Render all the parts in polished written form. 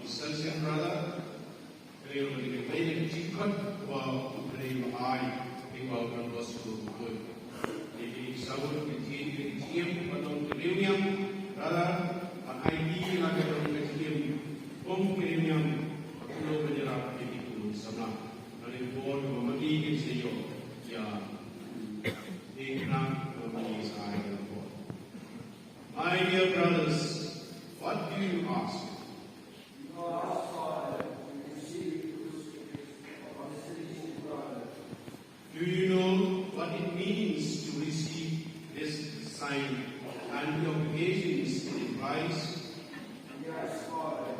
Celsius brother, Preo di Vede Chikot, wa Preo Ai, Preo from Gospel Good. Jadi Saul di Tiam, Padong Premium, brother, ID lagi dong Tiam, Premium, Pulau Penjerap itu sama. Dari board memiliki seyo, ya, ikram memiliki saya. My dear brothers, what do you ask? Do you know what it means to receive this sign and the obligations it implies? Yes, Father,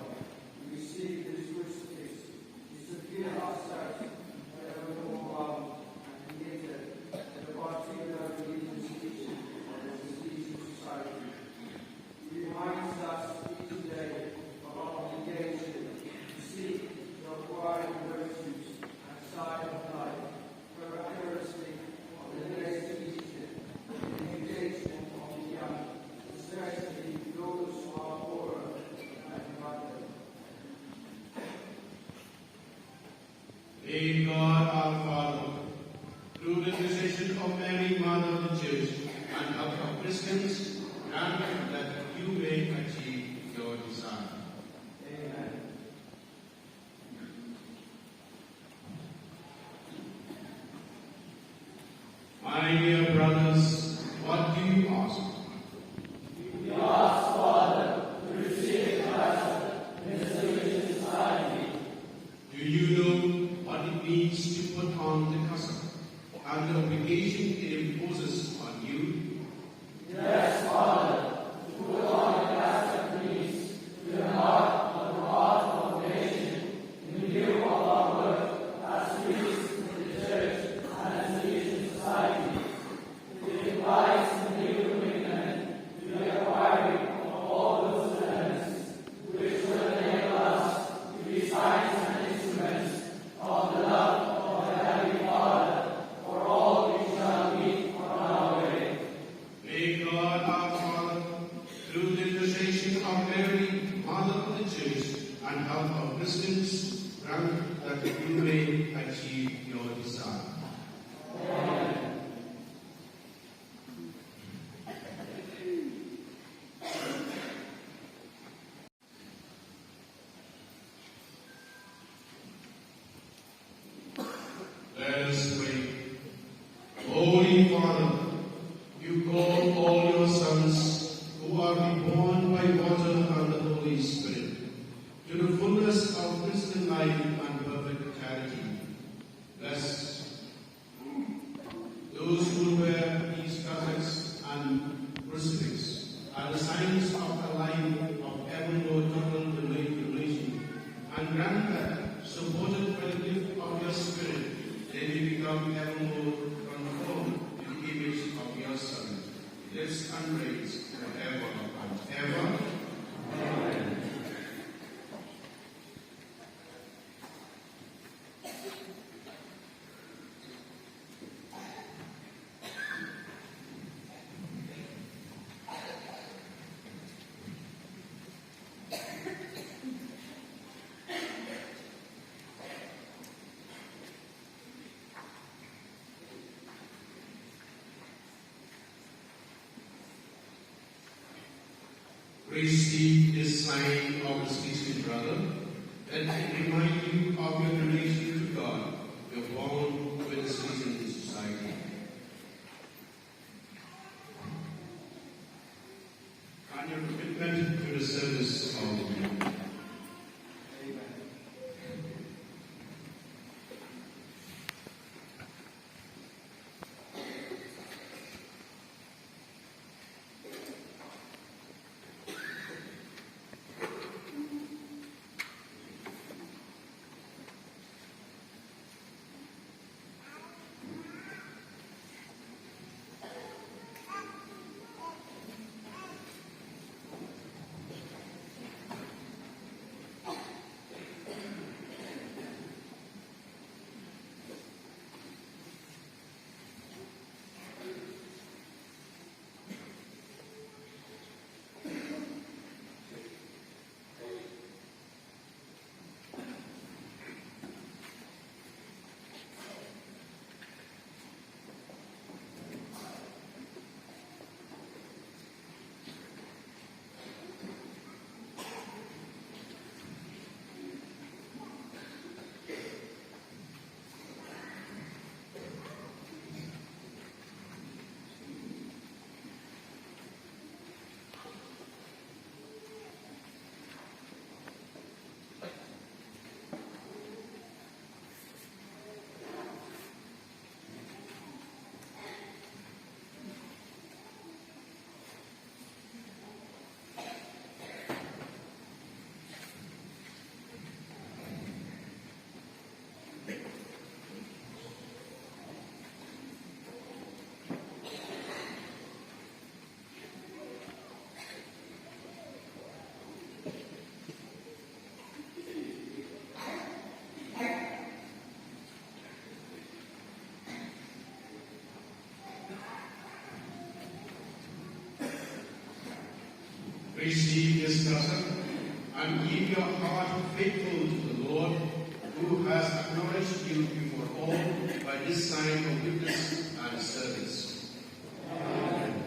we receive this crucifix to severe ourselves forevermore and created the particular religious teaching of the Salesian Society. It reminds us each day of our obligation to seek the acquired virtues and side of life, miraculously of the next teaching, the education of the young, especially those who are poorer and abandoned. May God our Father, through the intercession of Mary, Mother of the Church, and of our Christians, grant that you may achieve your desire. Amen. My dear brothers, what do you ask? We ask, Father, to receive us in the Salesian Society. Do you know what it means to put on the cassock and the obligation it imposes on you? Yes, Father, to put on the cassock means to embark on the path of formation in view of our work as priests in the Church and as Salesian Society. It implies the new commitment to the acquiring of all those elements which will enable us to be signs and instruments of the love of the Heavenly Father for all we shall meet on our way. May God our Father, through the intercession of Mary, Mother of the Church, and help of Christians, grant that you may achieve your desire. Let us pray. Holy Father, you call all your sons who are reborn by water and the Holy Spirit to the fullness of Christian life and perfect charity. Bless those who wear these cassocks and crucifix are the signs of a life of evermore total relation, and grant that, supported by the gift of your Spirit, they may become evermore conformed to the image of your Son, lives and reigns forever and ever. Amen. Receive this sign of the Salesian brother, that it remind you of your relation to God, your bond with the Salesian Society. And your commitment to the service of the people. Receive this cousin and keep your heart faithful to the Lord, who has acknowledged you before all by this sign of witness and service. Amen.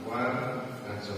Guarda, cazzo,